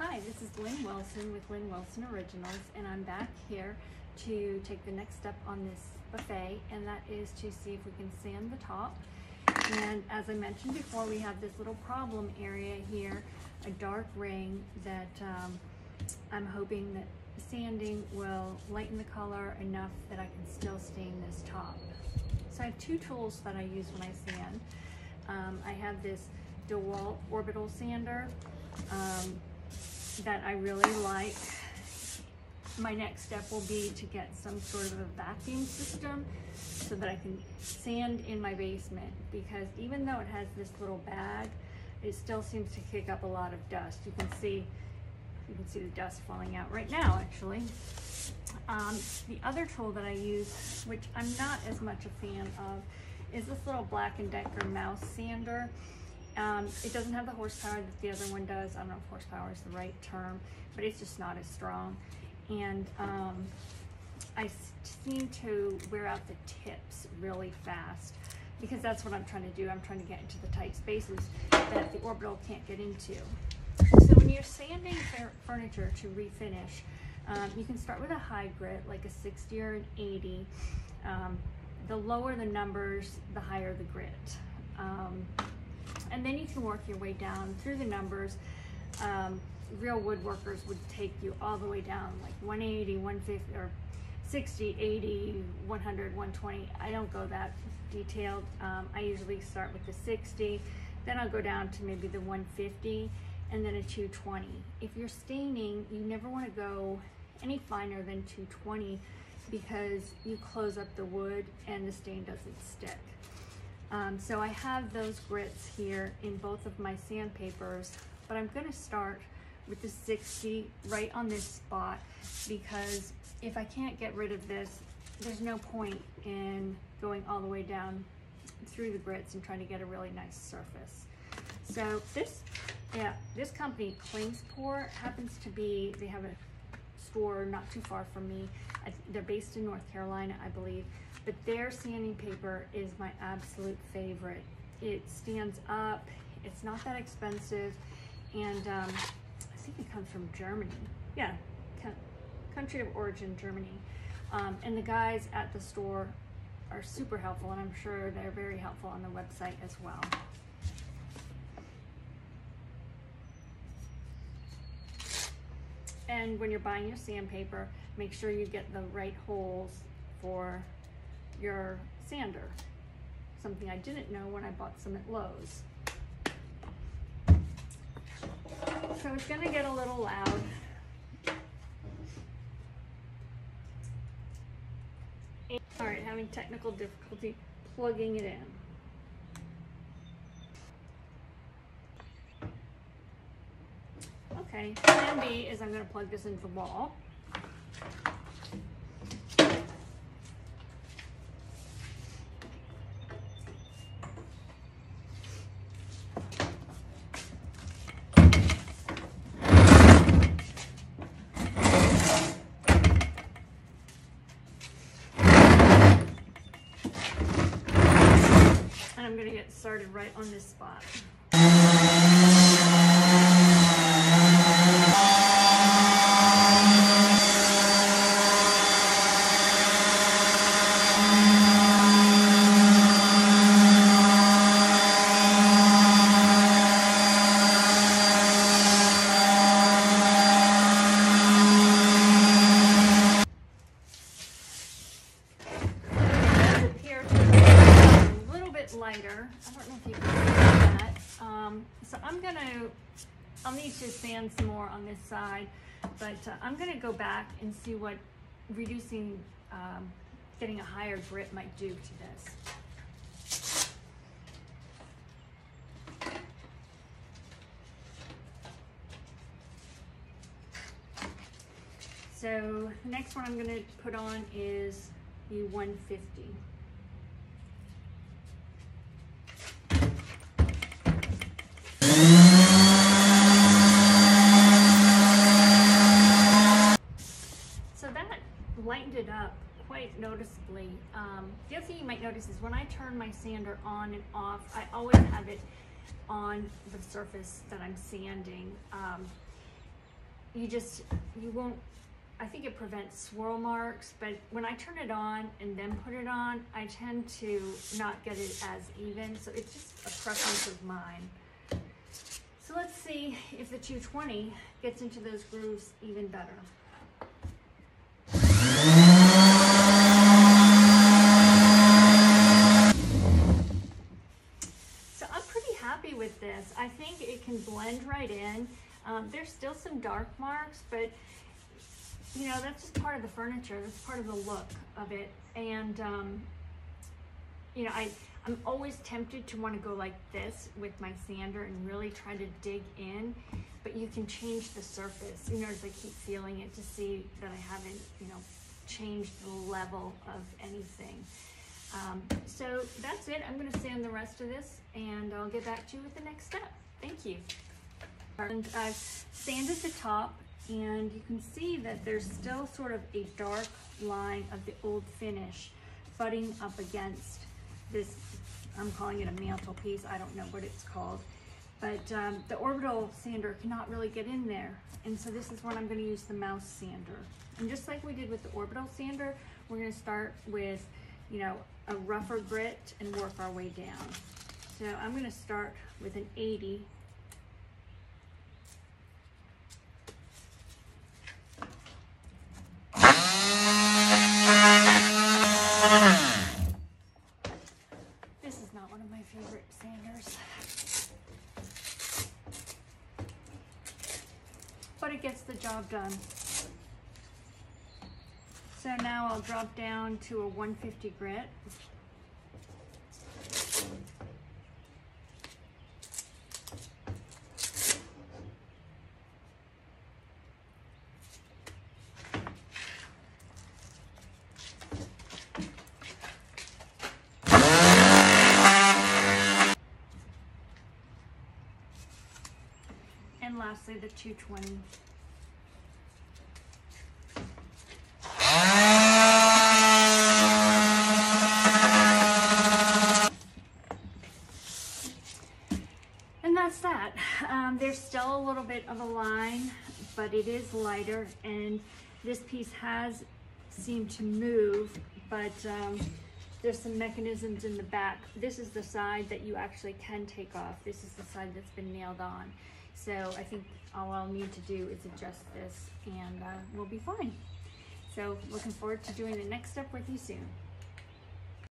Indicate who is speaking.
Speaker 1: Hi, this is Lynn Wilson with Lynn Wilson Originals, and I'm back here to take the next step on this buffet, and that is to see if we can sand the top. And as I mentioned before, we have this little problem area here, a dark ring that I'm hoping that sanding will lighten the color enough that I can still stain this top. So I have two tools that I use when I sand. I have this DeWalt orbital sander that I really like. My next step will be to get some sort of a vacuum system so that I can sand in my basement, because even though it has this little bag, it still seems to kick up a lot of dust. You can see the dust falling out right now, actually. The other tool that I use, which I'm not as much a fan of, is this little Black & Decker mouse sander. It doesn't have the horsepower that the other one does. I don't know if horsepower is the right term, but it's just not as strong. And I seem to wear out the tips really fast, because that's what I'm trying to do. I'm trying to get into the tight spaces that the orbital can't get into. So when you're sanding furniture to refinish, you can start with a high grit, like a 60 or an 80. The lower the numbers, the higher the grit. And then you can work your way down through the numbers. Real woodworkers would take you all the way down, like 180, 150, or 60, 80, 100, 120. I don't go that detailed. I usually start with the 60, then I'll go down to maybe the 150, and then a 220. If you're staining, you never want to go any finer than 220, because you close up the wood and the stain doesn't stick. So I have those grits here in both of my sandpapers, but I'm going to start with the 60 right on this spot, because if I can't get rid of this, there's no point in going all the way down through the grits and trying to get a really nice surface. So this company, Klingspor, happens to be, they have a store not too far from me. They're based in North Carolina, I believe, but their sanding paper is my absolute favorite. It stands up, it's not that expensive, and I think it comes from Germany. Yeah, country of origin, Germany. And the guys at the store are super helpful, and I'm sure they're very helpful on the website as well. And when you're buying your sandpaper, make sure you get the right holes for your sander. Something I didn't know when I bought some at Lowe's. So it's gonna get a little loud. All right, having technical difficulty plugging it in. Okay, plan B is I'm gonna plug this into the wall. And I'm gonna get started right on this spot. Lighter. I don't know if you can see that. So I'll need to sand some more on this side, but I'm gonna go back and see what reducing, getting a higher grit might do to this. So the next one I'm gonna put on is U150. Lightened it up quite noticeably. The other thing you might notice is when I turn my sander on and off, I always have it on the surface that I'm sanding. you won't, I think it prevents swirl marks, but when I turn it on and then put it on, I tend to not get it as even, so it's just a preference of mine. So let's see if the 220 gets into those grooves even better. So I'm pretty happy with this. I think it can blend right in. There's still some dark marks, but you know, that's just part of the furniture. That's part of the look of it. And, you know, I'm always tempted to want to go like this with my sander and really try to dig in, but you can change the surface, you know, as I keep feeling it to see that I haven't, you know, changed the level of anything. So that's it. I'm going to sand the rest of this and I'll get back to you with the next step. Thank you. And I've sanded the top, and you can see that there's still sort of a dark line of the old finish butting up against this, I'm calling it a mantelpiece, I don't know what it's called, but the orbital sander cannot really get in there, and so this is when I'm going to use the mouse sander. And just like we did with the orbital sander, we're going to start with, you know, a rougher grit and work our way down. So I'm going to start with an 80. This is not one of my favorite sanders, but it gets the job done. So now I'll drop down to a 150 grit. And lastly, the 220. And that's that. There's still a little bit of a line, but it is lighter, and this piece has seemed to move, but there's some mechanisms in the back. This is the side that you actually can take off. This is the side that's been nailed on. So I think all I'll need to do is adjust this, and we'll be fine. So looking forward to doing the next step with you soon.